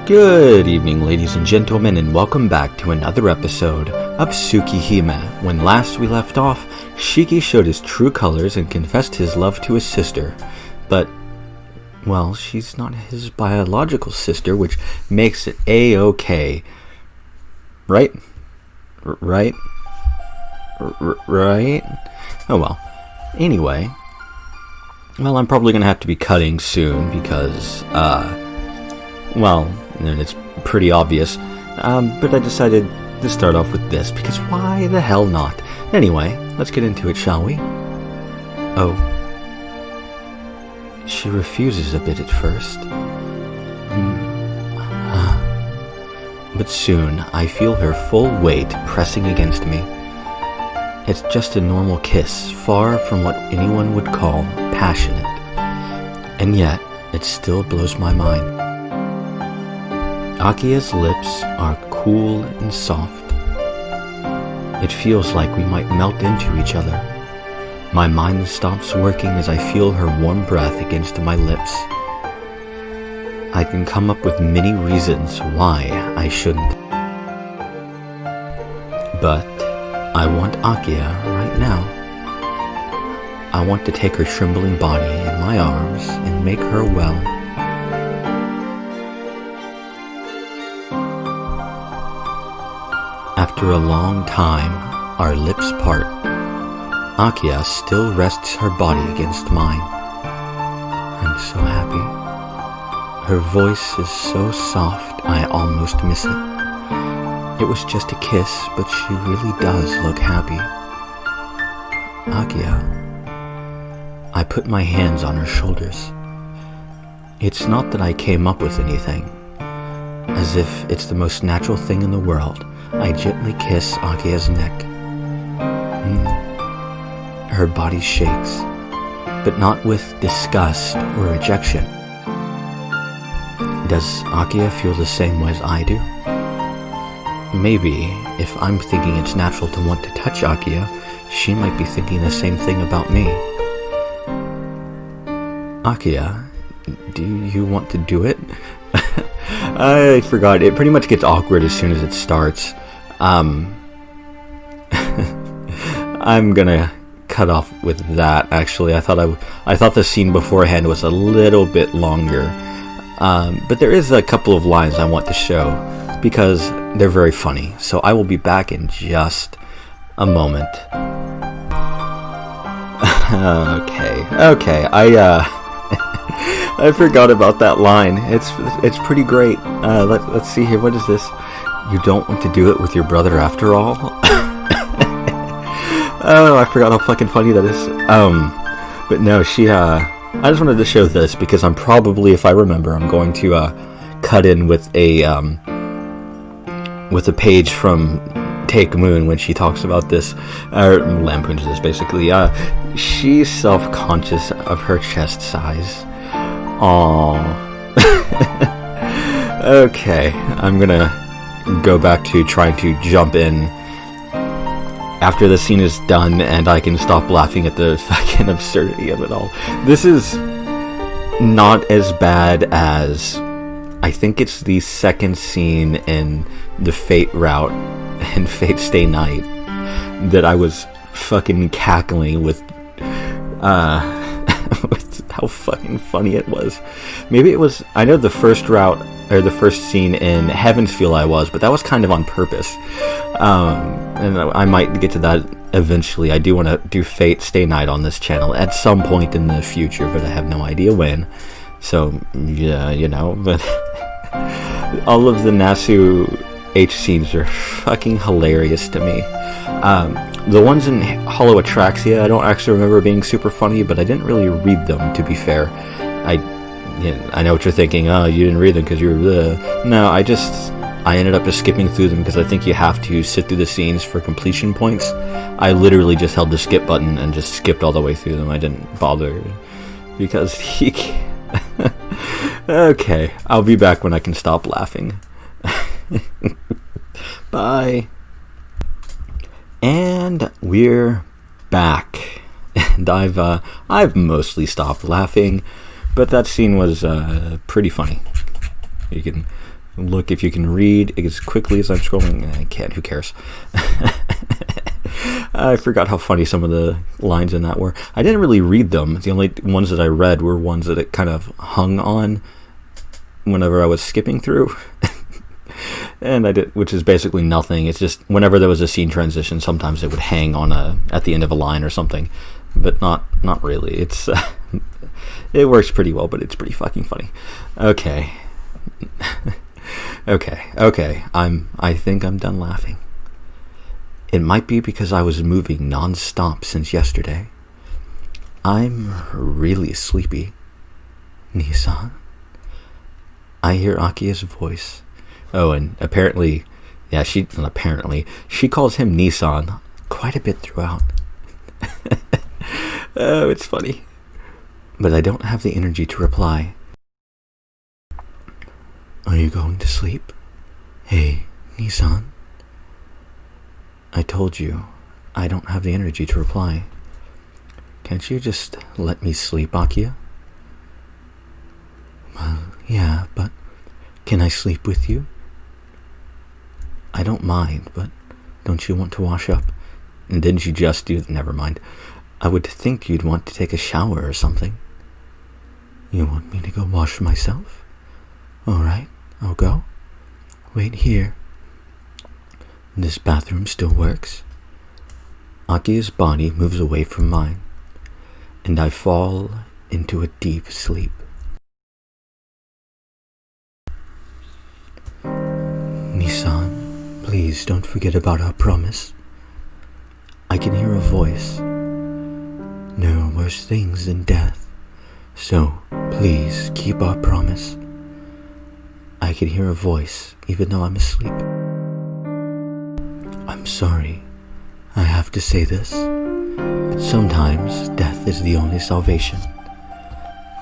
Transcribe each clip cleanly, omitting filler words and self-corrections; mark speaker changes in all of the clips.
Speaker 1: Good evening, ladies and gentlemen, and welcome back to another episode of Tsukihime. When last we left off, Shiki showed his true colors and confessed his love to his sister. But, well, she's not his biological sister, which makes it A-okay. Right? Right? Right? Oh well. Anyway, well, I'm probably going to have to be cutting soon because, well, it's pretty obvious, but I decided to start off with this, because why the hell not? Anyway, let's get into it, shall we? Oh. She refuses a bit at first. But soon, I feel her full weight pressing against me. It's just a normal kiss, far from what anyone would call passionate. And yet, it still blows my mind. Akiha's lips are cool and soft. It feels like we might melt into each other. My mind stops working as I feel her warm breath against my lips. I can come up with many reasons why I shouldn't. But I want Akiha right now. I want to take her trembling body in my arms and make her well. After a long time, our lips part. Akiha still rests her body against mine. I'm so happy. Her voice is so soft, I almost miss it. It was just a kiss, but she really does look happy. Akiha. I put my hands on her shoulders. It's not that I came up with anything. As if it's the most natural thing in the world, I gently kiss Akiha's neck. Her body shakes, but not with disgust or rejection. Does Akiha feel the same way as I do? Maybe, if I'm thinking it's natural to want to touch Akiha, she might be thinking the same thing about me. Akiha, do you want to do it? I forgot. It pretty much gets awkward as soon as it starts. I'm gonna cut off with that. Actually, I thought the scene beforehand was a little bit longer, but there is a couple of lines I want to show because they're very funny. So I will be back in just a moment. Okay. I forgot about that line. It's pretty great. Let's see here. What is this? You don't want to do it with your brother after all? Oh, I forgot how fucking funny that is. But no, I just wanted to show this because I'm probably, if I remember, I'm going to cut in with a page from Take Moon when she talks about this, or lampoons this basically. She's self-conscious of her chest size. Aww. Okay, I'm gonna go back to trying to jump in after the scene is done and I can stop laughing at the fucking absurdity of it all. This is not as bad as, I think it's the second scene in the Fate route and Fate Stay Night that I was fucking cackling with how fucking funny it was. Maybe it was, I know the first route, or the first scene in Heaven's Feel I was, but that was kind of on purpose. And I might get to that eventually. I do want to do Fate Stay Night on this channel at some point in the future, but I have no idea when. So, yeah, but all of the Nasu H scenes are fucking hilarious to me. The ones in Hollow Atraxia, I don't actually remember being super funny, but I didn't really read them, to be fair. I know what you're thinking. Oh, you didn't read them because you were... No, I ended up just skipping through them because I think you have to sit through the scenes for completion points. I literally just held the skip button and just skipped all the way through them. I didn't bother because he... Okay, I'll be back when I can stop laughing. Bye. And we're back. And I've mostly stopped laughing, but that scene was pretty funny. You can Look if you can read as quickly as I'm scrolling. I can't, who cares? I forgot how funny some of the lines in that were. I didn't really read them. The only ones that I read were ones that it kind of hung on whenever I was skipping through. And I did, which is basically nothing. It's just whenever there was a scene transition, sometimes it would hang on at the end of a line or something, but not really. It's it works pretty well, but it's pretty fucking funny. Okay. Okay. I think I'm done laughing. It might be because I was moving non-stop since yesterday. I'm really sleepy. Nissan? I hear Akiha's voice. Oh, and apparently, she calls him Nissan quite a bit throughout. Oh, it's funny. But I don't have the energy to reply. Are you going to sleep? Hey, Nissan? I told you, I don't have the energy to reply. Can't you just let me sleep, Akiha? Well, yeah, but can I sleep with you? I don't mind, but don't you want to wash up? And didn't you just do... Never mind. I would think you'd want to take a shower or something. You want me to go wash myself? Alright, I'll go. Wait here. This bathroom still works. Akiha's body moves away from mine, and I fall into a deep sleep. Nissan, please don't forget about our promise. I can hear a voice. There are worse things than death, so please keep our promise. I can hear a voice even though I'm asleep. I'm sorry, I have to say this, but sometimes death is the only salvation.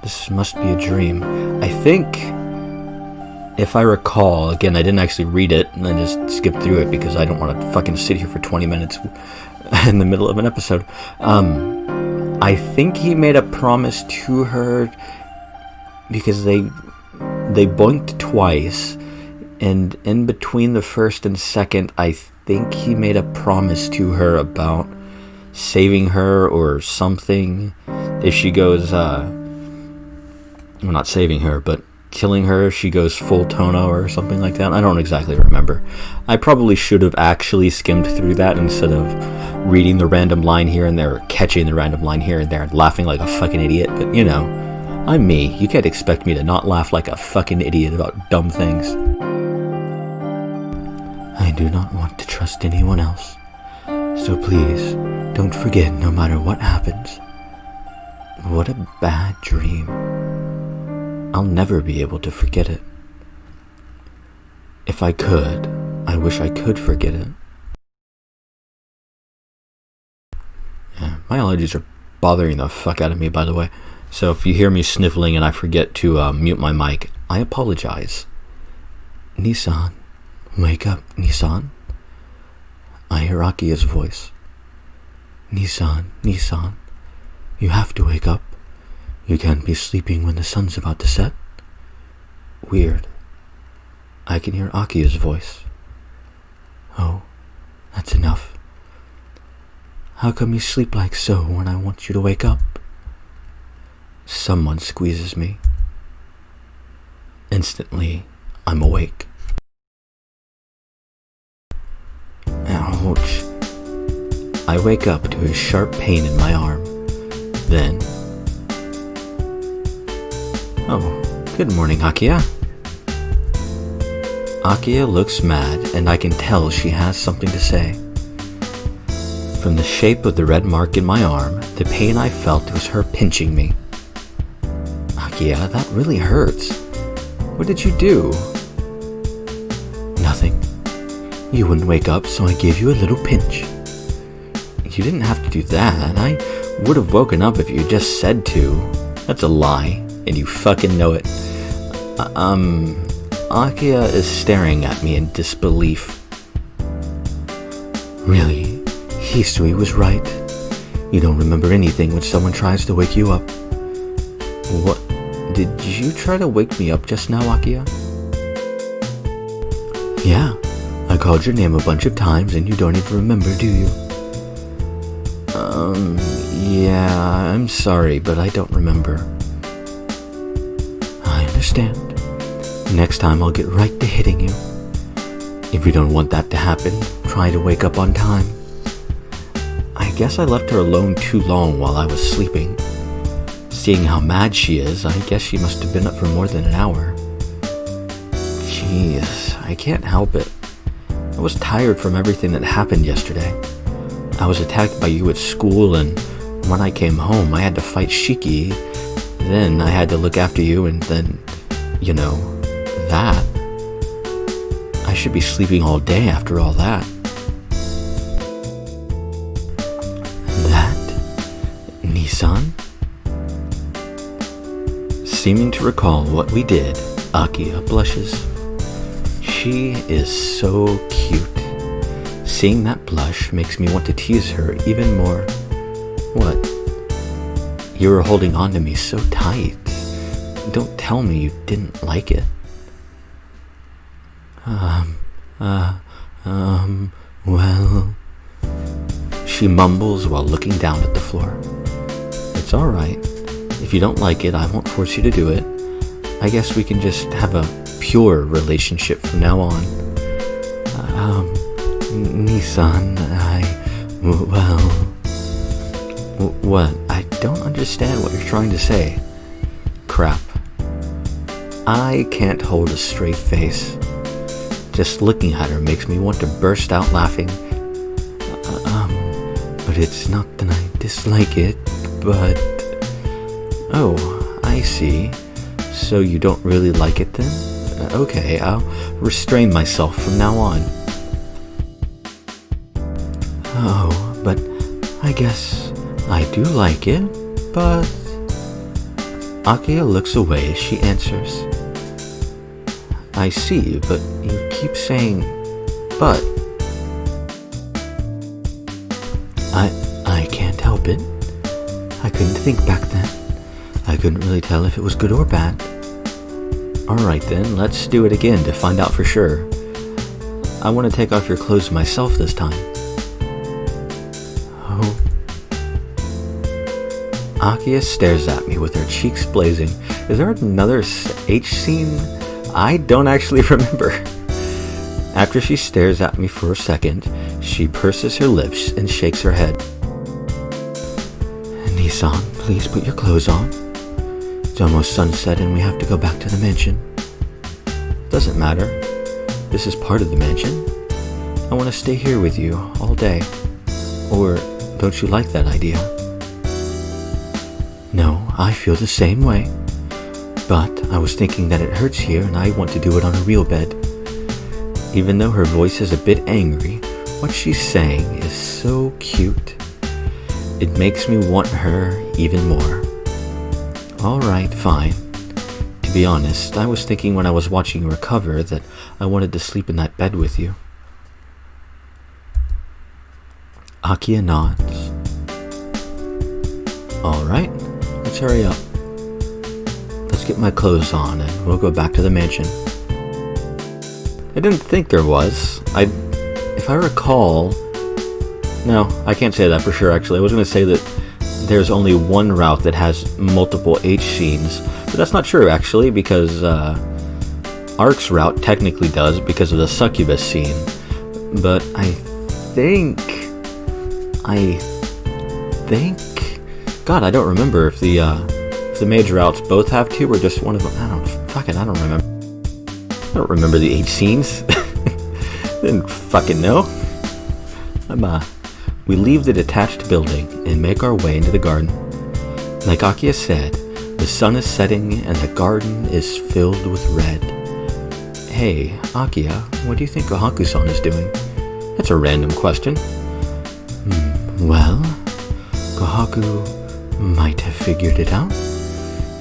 Speaker 1: This must be a dream. I think, if I recall, again, I didn't actually read it, and I just skipped through it because I don't want to fucking sit here for 20 minutes in the middle of an episode. I think he made a promise to her because they boinked twice, and in between the first and second, I think he made a promise to her about saving her or something if she goes, well, not saving her, but killing her if she goes full Tono or something like that. I don't exactly remember. I probably should have actually skimmed through that instead of reading the random line here and there, or catching the random line here and there and laughing like a fucking idiot, but you know, I'm me. You can't expect me to not laugh like a fucking idiot about dumb things. I do not want to trust anyone else, so please, don't forget no matter what happens. What a bad dream. I'll never be able to forget it. If I could, I wish I could forget it. Yeah, my allergies are bothering the fuck out of me, by the way. So if you hear me sniffling and I forget to mute my mic, I apologize. Nissan, wake up, Nissan. I hear Akiha's voice. Nissan, you have to wake up. You can't be sleeping when the sun's about to set. Weird. I can hear Akiha's voice. Oh, that's enough. How come you sleep like so when I want you to wake up? Someone squeezes me. Instantly, I'm awake. Ouch. I wake up to a sharp pain in my arm. Then... Oh, good morning, Akiha. Akiha looks mad, and I can tell she has something to say. From the shape of the red mark in my arm, the pain I felt was her pinching me. Akiha, that really hurts. What did you do? Nothing. You wouldn't wake up, so I gave you a little pinch. You didn't have to do that. I would have woken up if you just said to. That's a lie. And you fucking know it. Akiha is staring at me in disbelief. Really? Hisui was right. You don't remember anything when someone tries to wake you up. What? Did you try to wake me up just now, Akiha? Yeah, I called your name a bunch of times and you don't even remember, do you? Yeah, I'm sorry, but I don't remember. I understand. Next time I'll get right to hitting you. If you don't want that to happen, try to wake up on time. I guess I left her alone too long while I was sleeping. Seeing how mad she is, I guess she must have been up for more than an hour. Jeez, I can't help it. I was tired from everything that happened yesterday. I was attacked by you at school, and when I came home, I had to fight Shiki. Then I had to look after you, and then, that. I should be sleeping all day after all that. That? Nissan? Seeming to recall what we did, Akiha blushes. She is so cute. Seeing that blush makes me want to tease her even more. What? You were holding on to me so tight. Don't tell me you didn't like it. Well... She mumbles while looking down at the floor. It's alright. If you don't like it, I won't force you to do it. I guess we can just have a pure relationship from now on. Nissan, what? I don't understand what you're trying to say. Crap. I can't hold a straight face. Just looking at her makes me want to burst out laughing. But it's not that I dislike it, but... Oh, I see. So you don't really like it then? Okay, I'll restrain myself from now on. Oh, but I guess I do like it, but... Akiha looks away as she answers. I see, but you keep saying, but... I can't help it. I couldn't think back then. I couldn't really tell if it was good or bad. Alright then, let's do it again to find out for sure. I want to take off your clothes myself this time. Oh. Akiha stares at me with her cheeks blazing. Is there another H scene? I don't actually remember. After she stares at me for a second, she purses her lips and shakes her head. Nissan, please put your clothes on. It's almost sunset and we have to go back to the mansion. Doesn't matter. This is part of the mansion. I want to stay here with you all day. Or don't you like that idea? No, I feel the same way. But I was thinking that it hurts here and I want to do it on a real bed. Even though her voice is a bit angry, what she's saying is so cute. It makes me want her even more. Alright, fine. To be honest, I was thinking when I was watching you recover that I wanted to sleep in that bed with you. Akiha nods. Alright, let's hurry up. Let's get my clothes on and we'll go back to the mansion. I didn't think there was. If I recall... No, I can't say that for sure actually. I was going to say that there's only one route that has multiple H scenes, but that's not true actually because Ark's route technically does because of the succubus scene. But I think... God, I don't remember if the major routes both have two or just one of them. I don't remember. I don't remember the H scenes. Didn't fucking know. We leave the detached building and make our way into the garden. Like Akiha said, the sun is setting and the garden is filled with red. Hey, Akiha, what do you think Kohaku-san is doing? That's a random question. Well, Kohaku might have figured it out.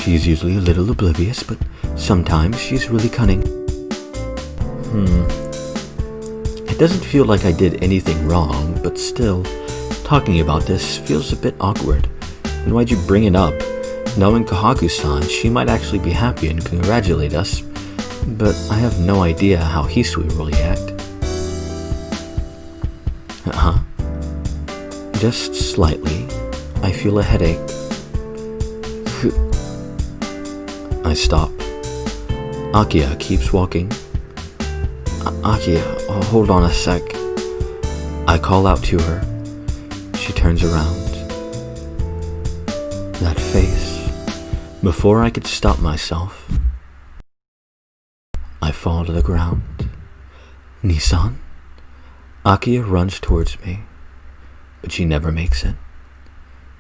Speaker 1: She's usually a little oblivious, but sometimes she's really cunning. It doesn't feel like I did anything wrong, but still, talking about this feels a bit awkward. And why'd you bring it up? Knowing Kohaku-san, she might actually be happy and congratulate us. but I have no idea how Hisui will react. Huh? Just slightly. I feel a headache. I stop. Akiha keeps walking. Akiha, hold on a sec. I call out to her. She turns around. That face. Before I could stop myself, I fall to the ground. Nissan? Akiha runs towards me, but she never makes it,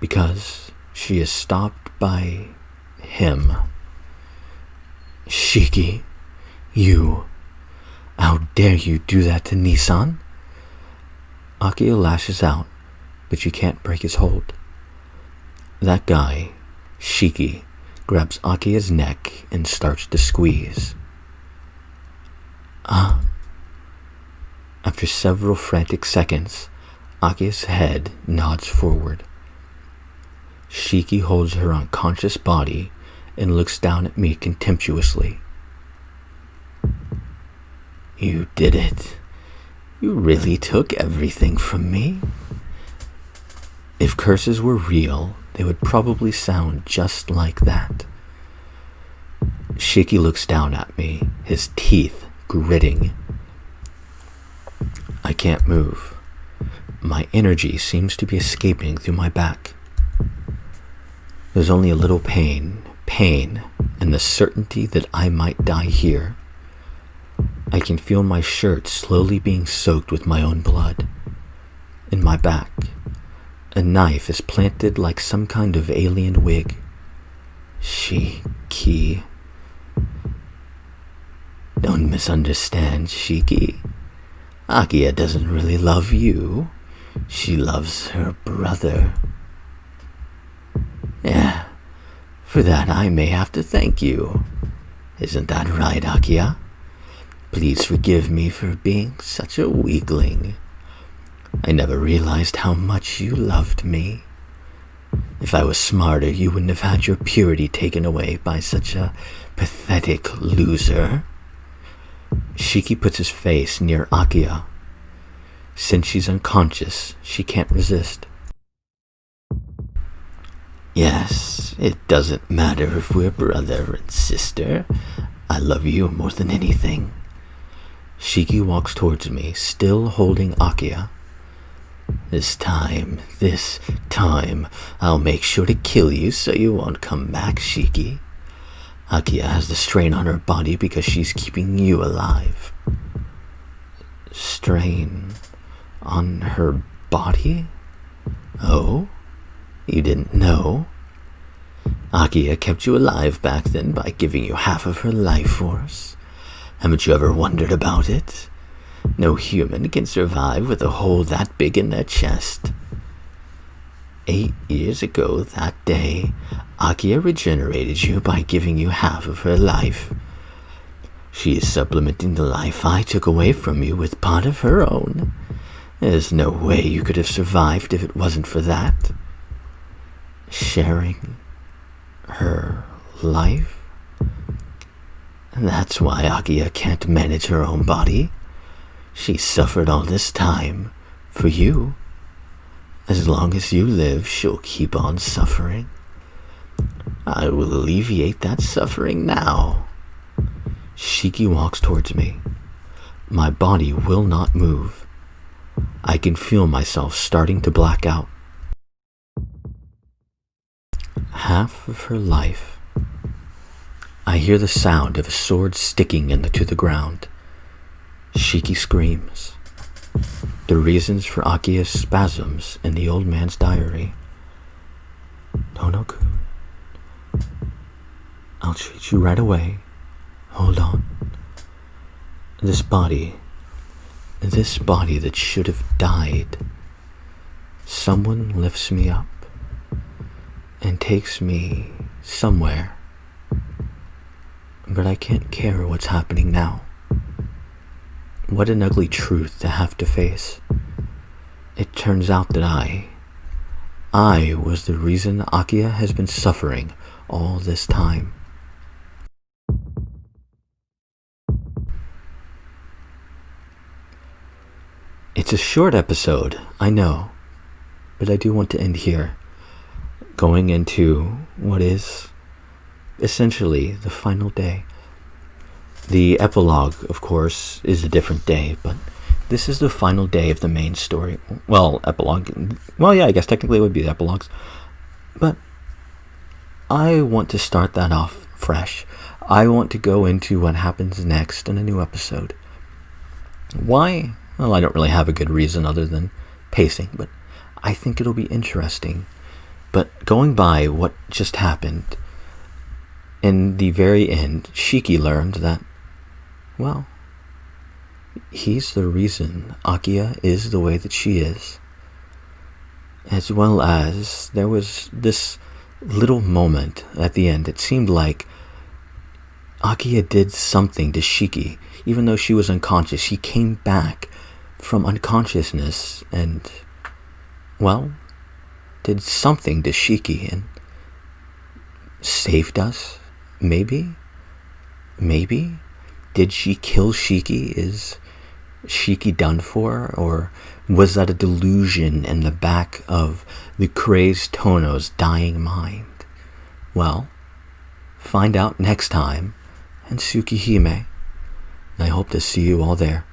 Speaker 1: because she is stopped by him. Shiki, you. How dare you do that to Nissan? Akiha lashes out, but she can't break his hold. That guy, Shiki, grabs Akiha's neck and starts to squeeze. After several frantic seconds, Akiha's head nods forward. Shiki holds her unconscious body and looks down at me contemptuously. You did it. You really took everything from me. If curses were real, they would probably sound just like that. Shiki looks down at me, his teeth gritting. I can't move. My energy seems to be escaping through my back. There's only a little pain, and the certainty that I might die here. I can feel my shirt slowly being soaked with my own blood. In my back, a knife is planted like some kind of alien wig. Shiki. Don't misunderstand, Shiki. Akiha doesn't really love you. She loves her brother. Yeah, for that I may have to thank you. Isn't that right, Akiha? Please forgive me for being such a weakling. I never realized how much you loved me. If I was smarter, you wouldn't have had your purity taken away by such a pathetic loser. Shiki puts his face near Akiha. Since she's unconscious, she can't resist. Yes, it doesn't matter if we're brother and sister. I love you more than anything. Shiki walks towards me, still holding Akiha. This time, I'll make sure to kill you so you won't come back, Shiki. Akiha has the strain on her body because she's keeping you alive. Strain on her body? Oh? You didn't know? Akiha kept you alive back then by giving you half of her life force. Haven't you ever wondered about it? No human can survive with a hole that big in their chest. 8 years ago that day, Akiha regenerated you by giving you half of her life. She is supplementing the life I took away from you with part of her own. There's no way you could have survived if it wasn't for that. Sharing her life? That's why Akiha can't manage her own body. She suffered all this time for you. As long as you live, she'll keep on suffering. I will alleviate that suffering now. Shiki walks towards me. My body will not move. I can feel myself starting to black out. Half of her life. I hear the sound of a sword sticking to the ground. Shiki screams. The reasons for Akiha's spasms in the old man's diary. Tono-kun, I'll treat you right away. Hold on. This body that should have died. Someone lifts me up and takes me somewhere. But I can't care what's happening now. What an ugly truth to have to face. It turns out that I was the reason Akiha has been suffering all this time. It's a short episode, I know, but I do want to end here, going into what is essentially the final day. The epilogue, of course, is a different day, but this is the final day of the main story. Well, epilogue. Well, yeah, I guess technically it would be the epilogues. But I want to start that off fresh. I want to go into what happens next in a new episode. Why? Well, I don't really have a good reason other than pacing, but I think it'll be interesting. But going by what just happened, in the very end, Shiki learned that, well, he's the reason Akiha is the way that she is. As well as there was this little moment at the end. It seemed like Akiha did something to Shiki. Even though she was unconscious, she came back from unconsciousness and, well, did something to Shiki and saved us. Maybe? Did she kill Shiki? Is Shiki done for? Or was that a delusion in the back of the crazed Tono's dying mind? Well, find out next time in Tsukihime. I hope to see you all there.